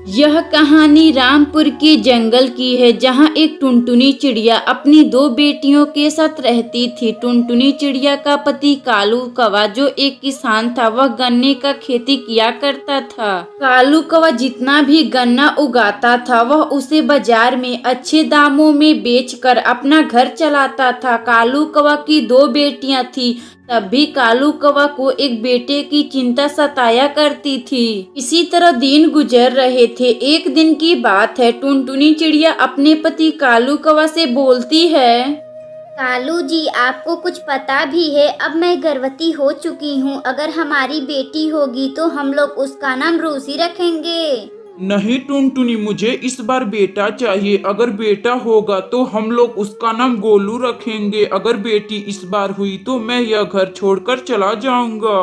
यह कहानी रामपुर के जंगल की है, जहाँ एक टुनटुनी चिड़िया अपनी दो बेटियों के साथ रहती थी। टुनटुनी चिड़िया का पति कालू कौवा जो एक किसान था, वह गन्ने का खेती किया करता था। कालू कौवा जितना भी गन्ना उगाता था, वह उसे बाजार में अच्छे दामों में बेचकर अपना घर चलाता था। कालू कौवा की दो बेटियां थी, तब भी कालू कौवा को एक बेटे की चिंता सताया करती थी। इसी तरह दिन गुजर रहे थे। एक दिन की बात है, टुनटुनी चिड़िया अपने पति कालू कौवा से बोलती है। कालू जी, आपको कुछ पता भी है, अब मैं गर्भवती हो चुकी हूँ। अगर हमारी बेटी होगी तो हम लोग उसका नाम रूसी रखेंगे। नहीं टुनटुनी, मुझे इस बार बेटा चाहिए। अगर बेटा होगा तो हम लोग उसका नाम गोलू रखेंगे। अगर बेटी इस बार हुई तो मैं यह घर छोड़कर चला जाऊंगा।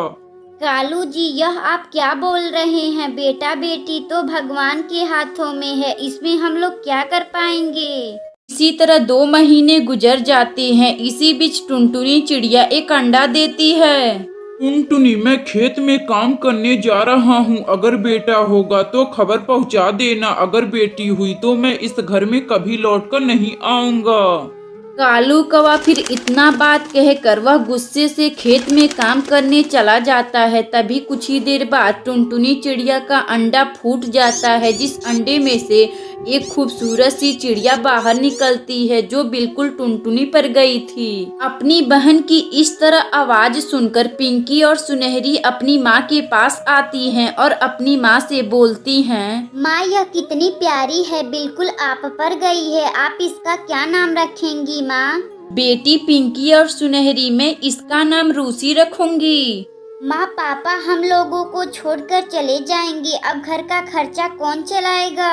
कालू जी, यह आप क्या बोल रहे हैं? बेटा बेटी तो भगवान के हाथों में है, इसमें हम लोग क्या कर पाएंगे। इसी तरह 2 महीने गुजर जाते हैं। इसी बीच टुनटुनी चिड़िया एक अंडा देती है। टुनटुनी, मैं खेत में काम करने जा रहा हूँ। अगर बेटा होगा तो खबर पहुँचा देना। अगर बेटी हुई तो मैं इस घर में कभी लौटकर नहीं आऊंगा। कालू कौवा फिर इतना बात कहकर वह गुस्से से खेत में काम करने चला जाता है। तभी कुछ ही देर बाद टुनटुनी चिड़िया का अंडा फूट जाता है, जिस अंडे में से एक खूबसूरत सी चिड़िया बाहर निकलती है, जो बिल्कुल टुनटुनी पर गई थी। अपनी बहन की इस तरह आवाज सुनकर पिंकी और सुनहरी अपनी माँ के पास आती हैं और अपनी माँ से बोलती हैं। माँ, यह कितनी प्यारी है, बिल्कुल आप पर गई है। आप इसका क्या नाम रखेंगी माँ? बेटी पिंकी और सुनहरी, मैं इसका नाम रूसी रखूंगी। माँ, पापा हम लोगों को छोड़कर चले जाएंगे, अब घर का खर्चा कौन चलाएगा?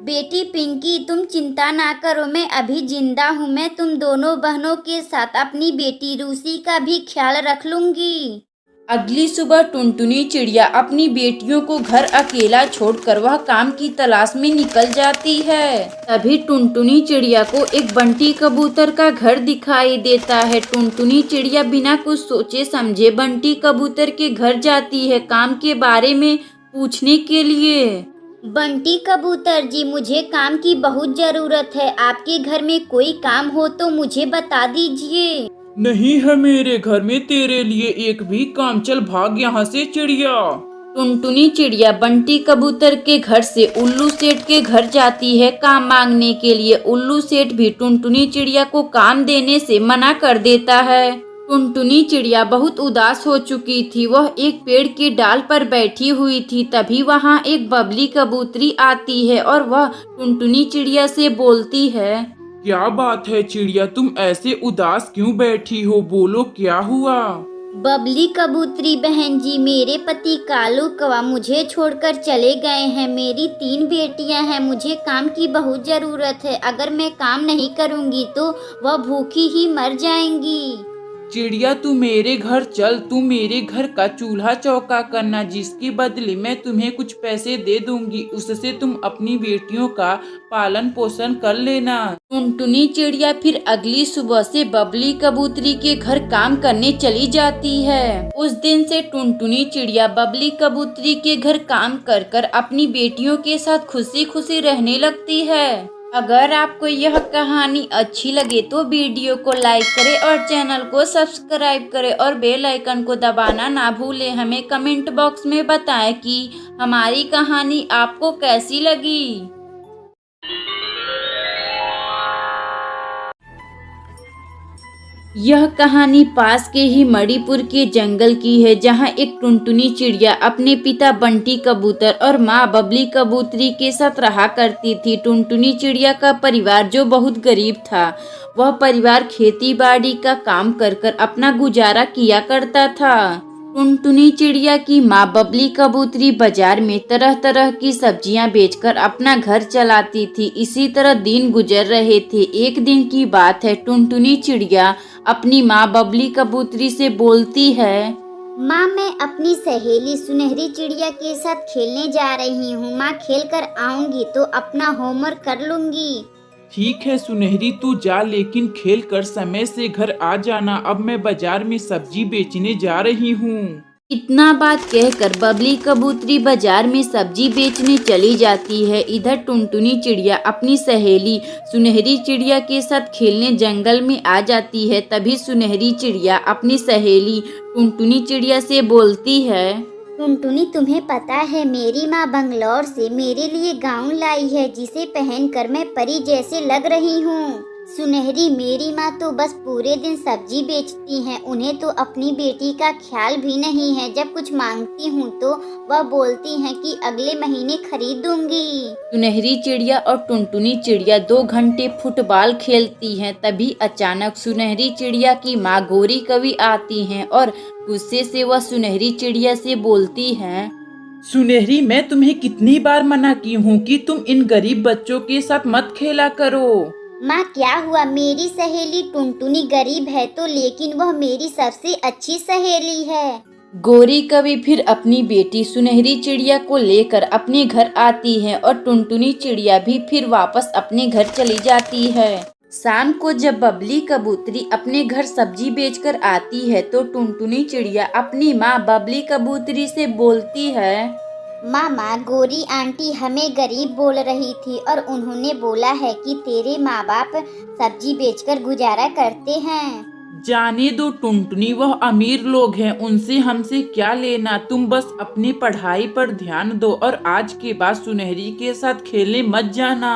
बेटी पिंकी, तुम चिंता ना करो, मैं अभी जिंदा हूँ। मैं तुम दोनों बहनों के साथ अपनी बेटी रूसी का भी ख्याल रख लूंगी। अगली सुबह टुनटुनी चिड़िया अपनी बेटियों को घर अकेला छोड़कर वह काम की तलाश में निकल जाती है। तभी टुनटुनी चिड़िया को एक बंटी कबूतर का घर दिखाई देता है। टुनटुनी चिड़िया बिना कुछ सोचे समझे बंटी कबूतर के घर जाती है, काम के बारे में पूछने के लिए। बंटी कबूतर जी, मुझे काम की बहुत जरूरत है। आपके घर में कोई काम हो तो मुझे बता दीजिए। नहीं है मेरे घर में तेरे लिए एक भी काम। चल भाग यहाँ से चिड़िया। टुनटुनी चिड़िया बंटी कबूतर के घर से उल्लू सेठ के घर जाती है काम मांगने के लिए। उल्लू सेठ भी टुनटुनी चिड़िया को काम देने से मना कर देता है। टुनटुनी चिड़िया बहुत उदास हो चुकी थी। वह एक पेड़ के डाल पर बैठी हुई थी। तभी वहाँ एक बबली कबूतरी आती है और वह टुनटुनी चिड़िया से बोलती है। क्या बात है चिड़िया, तुम ऐसे उदास क्यों बैठी हो? बोलो क्या हुआ? बबली कबूतरी बहन जी, मेरे पति कालू कौवा मुझे छोड़कर चले गए हैं। मेरी 3 बेटियां हैं, मुझे काम की बहुत जरूरत है। अगर मैं काम नहीं करूंगी तो वह भूखी ही मर जाएंगी। चिड़िया, तू मेरे घर चल। तू मेरे घर का चूल्हा चौका करना, जिसके बदले मैं तुम्हें कुछ पैसे दे दूंगी। उससे तुम अपनी बेटियों का पालन पोषण कर लेना। टुनटुनी चिड़िया फिर अगली सुबह से बबली कबूतरी के घर काम करने चली जाती है। उस दिन से टुनटुनी चिड़िया बबली कबूतरी के घर काम कर कर अपनी बेटियों के साथ खुशी खुशी रहने लगती है। अगर आपको यह कहानी अच्छी लगे तो वीडियो को लाइक करें और चैनल को सब्सक्राइब करें और बेल आइकन को दबाना ना भूलें। हमें कमेंट बॉक्स में बताएं कि हमारी कहानी आपको कैसी लगी। यह कहानी पास के ही मणिपुर के जंगल की है, जहां एक टुनटुनी चिड़िया अपने पिता बंटी कबूतर और माँ बबली कबूतरी के साथ रहा करती थी। टुनटुनी चिड़िया का परिवार जो बहुत गरीब था, वह परिवार खेती बाड़ी का काम कर कर अपना गुजारा किया करता था। टुनटुनी चिड़िया की माँ बबली कबूतरी बाजार में तरह तरह की सब्जियां बेचकर अपना घर चलाती थी। इसी तरह दिन गुजर रहे थे। एक दिन की बात है, टुनटुनी चिड़िया अपनी माँ बबली कबूतरी से बोलती है। माँ, मैं अपनी सहेली सुनहरी चिड़िया के साथ खेलने जा रही हूँ। माँ, खेल कर आऊंगी तो अपना होमवर्क कर लूंगी। ठीक है सुनहरी, तू जा, लेकिन खेल कर समय से घर आ जाना। अब मैं बाजार में सब्जी बेचने जा रही हूँ। इतना बात कहकर बबली कबूतरी बाजार में सब्जी बेचने चली जाती है। इधर टुनटुनी चिड़िया अपनी सहेली सुनहरी चिड़िया के साथ खेलने जंगल में आ जाती है। तभी सुनहरी चिड़िया अपनी सहेली टुनटुनी चिड़िया से बोलती है, टुनटुनी, तुम्हें पता है मेरी माँ बंगलौर से मेरे लिए गाउन लाई है जिसे पहनकर मैं परी जैसे लग रही हूँ। सुनहरी, मेरी माँ तो बस पूरे दिन सब्जी बेचती हैं, उन्हें तो अपनी बेटी का ख्याल भी नहीं है। जब कुछ मांगती हूँ तो वह बोलती हैं कि अगले महीने खरीद दूंगी। सुनहरी चिड़िया और टुनटुनी चिड़िया 2 घंटे फुटबॉल खेलती हैं। तभी अचानक सुनहरी चिड़िया की माँ गौरी कवि आती हैं और गुस्से से वह सुनहरी चिड़िया से बोलती हैं, सुनहरी, मैं तुम्हें कितनी बार मना की हूँ कि तुम इन गरीब बच्चों के साथ मत खेला करो। माँ, क्या हुआ? मेरी सहेली टुनटुनी गरीब है तो, लेकिन वह मेरी सबसे अच्छी सहेली है। गौरी कवि फिर अपनी बेटी सुनहरी चिड़िया को लेकर अपने घर आती है और टुनटुनी चिड़िया भी फिर वापस अपने घर चली जाती है। शाम को जब बबली कबूतरी अपने घर सब्जी बेचकर आती है तो टुनटुनी चिड़िया अपनी माँ बबली कबूतरी से बोलती है, मामा, गौरी आंटी हमें गरीब बोल रही थी और उन्होंने बोला है कि तेरे माँ बाप सब्जी बेचकर गुजारा करते हैं। जाने दो टुनटुनी, वह अमीर लोग हैं, उनसे हमसे क्या लेना। तुम बस अपनी पढ़ाई पर ध्यान दो और आज के बाद सुनहरी के साथ खेलने मत जाना।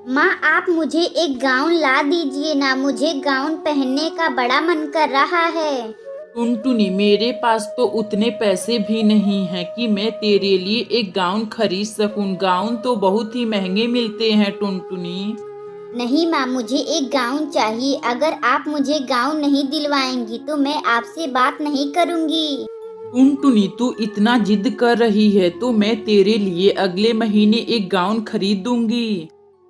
माँ, आप मुझे एक गाउन ला दीजिए ना, मुझे गाउन पहनने का बड़ा मन कर रहा है। टुनटुनी, मेरे पास तो उतने पैसे भी नहीं हैं कि मैं तेरे लिए एक गाउन खरीद सकूं। गाउन तो बहुत ही महंगे मिलते हैं टुनटुनी। नहीं माँ, मुझे एक गाउन चाहिए। अगर आप मुझे गाउन नहीं दिलवाएंगी तो मैं आपसे बात नहीं करूँगी। टुनटुनी, तू इतना जिद कर रही है तो मैं तेरे लिए अगले महीने एक गाउन खरीद दूंगी।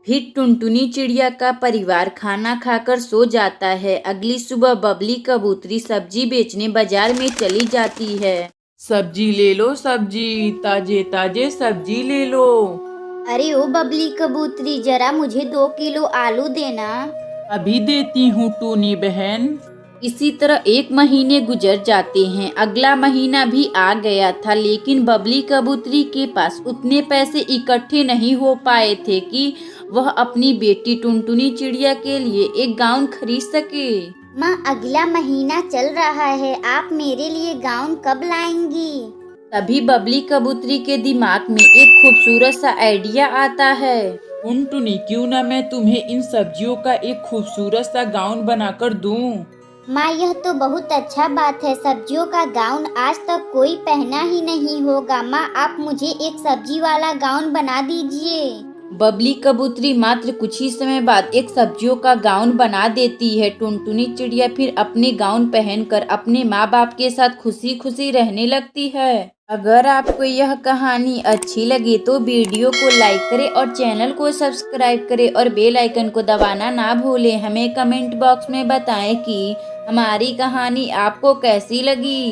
फिर टुनटुनी चिड़िया का परिवार खाना खाकर सो जाता है। अगली सुबह बबली कबूतरी सब्जी बेचने बाजार में चली जाती है। सब्जी ले लो, सब्जी, ताजे ताजे सब्जी ले लो। अरे ओ बबली कबूतरी, जरा मुझे 2 किलो आलू देना। अभी देती हूँ टूनी बहन। इसी तरह 1 महीने गुजर जाते हैं। अगला महीना भी आ गया था, लेकिन बबली कबूतरी के पास उतने पैसे इकट्ठे नहीं हो पाए थे कि वह अपनी बेटी टुनटुनी चिड़िया के लिए एक गाउन खरीद सके। माँ, अगला महीना चल रहा है, आप मेरे लिए गाउन कब लाएंगी? तभी बबली कबूतरी के दिमाग में एक खूबसूरत सा आइडिया आता है। टुनटुनी, क्यों ना मैं तुम्हें इन सब्जियों का एक खूबसूरत सा गाउन बनाकर दूं। माँ, यह तो बहुत अच्छा बात है। सब्जियों का गाउन आज तक कोई पहना ही नहीं होगा। माँ, आप मुझे एक सब्जी वाला गाउन बना दीजिए। बबली कबूतरी मात्र कुछ ही समय बाद एक सब्जियों का गाउन बना देती है। टुनटुनी चिड़िया फिर अपने गाउन पहनकर अपने माँ बाप के साथ खुशी खुशी रहने लगती है। अगर आपको यह कहानी अच्छी लगी तो वीडियो को लाइक करें और चैनल को सब्सक्राइब करें और बेल आइकन को दबाना ना भूलें। हमें कमेंट बॉक्स में बताएं कि हमारी कहानी आपको कैसी लगी।